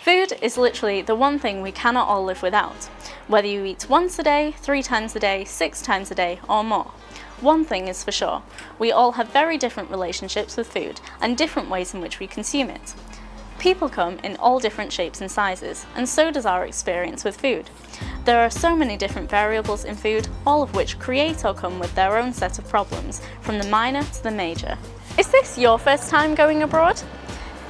Food is literally the one thing we cannot all live without, whether you eat once a day, 3 times a day, 6 times a day, or more. One thing is for sure, we all have very different relationships with food and different ways in which we consume it. People come in all different shapes and sizes, and so does our experience with food. There are so many different variables in food, all of which create or come with their own set of problems, from the minor to the major. Is this your first time going abroad?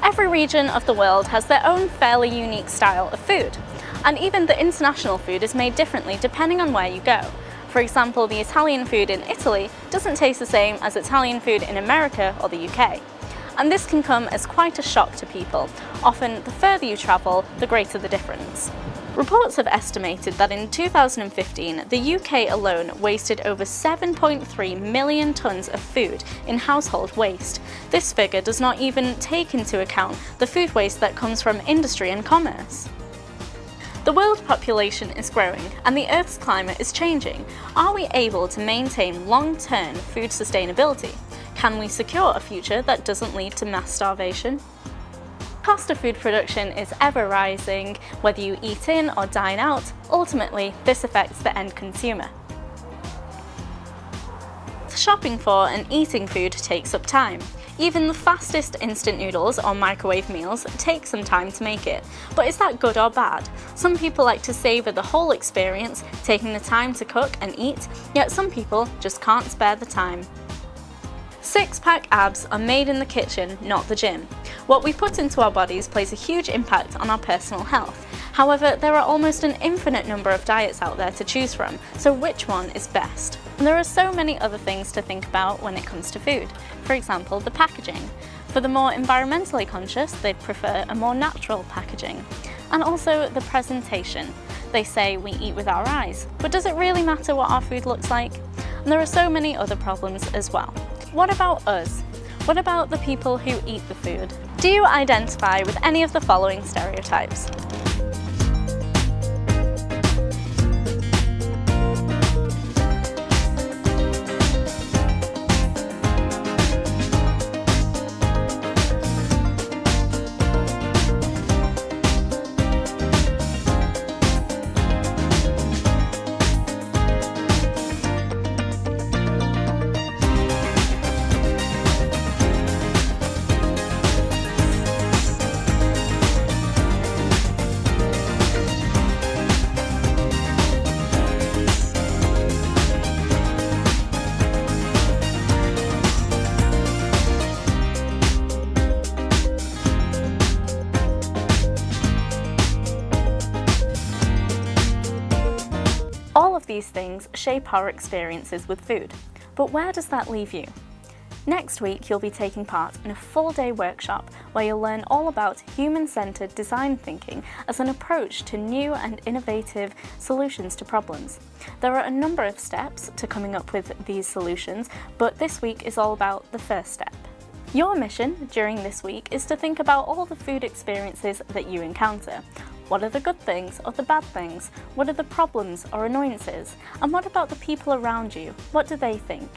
Every region of the world has their own fairly unique style of food, and even the international food is made differently depending on where you go. For example, the Italian food in Italy doesn't taste the same as Italian food in America or the UK. And this can come as quite a shock to people. Often, the further you travel, the greater the difference. Reports have estimated that in 2015, the UK alone wasted over 7.3 million tonnes of food in household waste. This figure does not even take into account the food waste that comes from industry and commerce. The world population is growing and the Earth's climate is changing. Are we able to maintain long-term food sustainability? Can we secure a future that doesn't lead to mass starvation? The cost of food production is ever rising. Whether you eat in or dine out, ultimately this affects the end consumer. Shopping for and eating food takes up time. Even the fastest instant noodles or microwave meals take some time to make it. But is that good or bad? Some people like to savour the whole experience, taking the time to cook and eat, yet some people just can't spare the time. Six-pack abs are made in the kitchen, not the gym. What we put into our bodies plays a huge impact on our personal health. However, there are almost an infinite number of diets out there to choose from, so which one is best? And there are so many other things to think about when it comes to food. For example, the packaging. For the more environmentally conscious, they'd prefer a more natural packaging. And also the presentation. They say we eat with our eyes, but does it really matter what our food looks like? And there are so many other problems as well. What about us? What about the people who eat the food? Do you identify with any of the following stereotypes? All of these things shape our experiences with food, but where does that leave you? Next week you'll be taking part in a full-day workshop where you'll learn all about human-centered design thinking as an approach to new and innovative solutions to problems. There are a number of steps to coming up with these solutions, but this week is all about the first step. Your mission during this week is to think about all the food experiences that you encounter. What are the good things or the bad things? What are the problems or annoyances? And what about the people around you? What do they think?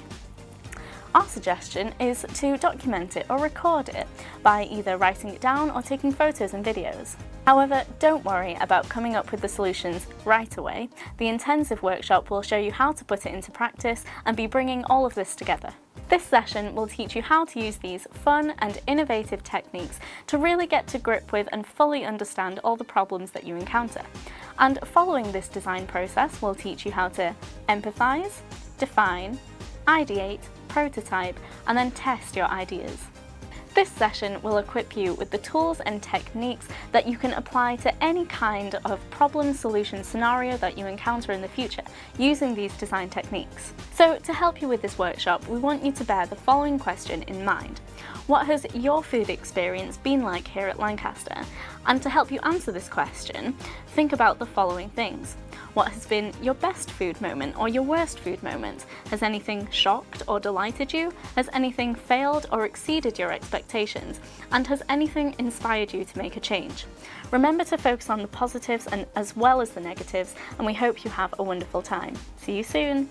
Our suggestion is to document it or record it by either writing it down or taking photos and videos. However, don't worry about coming up with the solutions right away. The intensive workshop will show you how to put it into practice and be bringing all of this together. This session will teach you how to use these fun and innovative techniques to really get to grip with and fully understand all the problems that you encounter. And following this design process will teach you how to empathise, define, ideate, prototype, and then test your ideas. This session will equip you with the tools and techniques that you can apply to any kind of problem solution scenario that you encounter in the future using these design techniques. So to help you with this workshop, we want you to bear the following question in mind. What has your food experience been like here at Lancaster? And to help you answer this question, think about the following things. What has been your best food moment or your worst food moment? Has anything shocked or delighted you? Has anything failed or exceeded your expectations? And has anything inspired you to make a change? Remember to focus on the positives and as well as the negatives, and we hope you have a wonderful time. See you soon!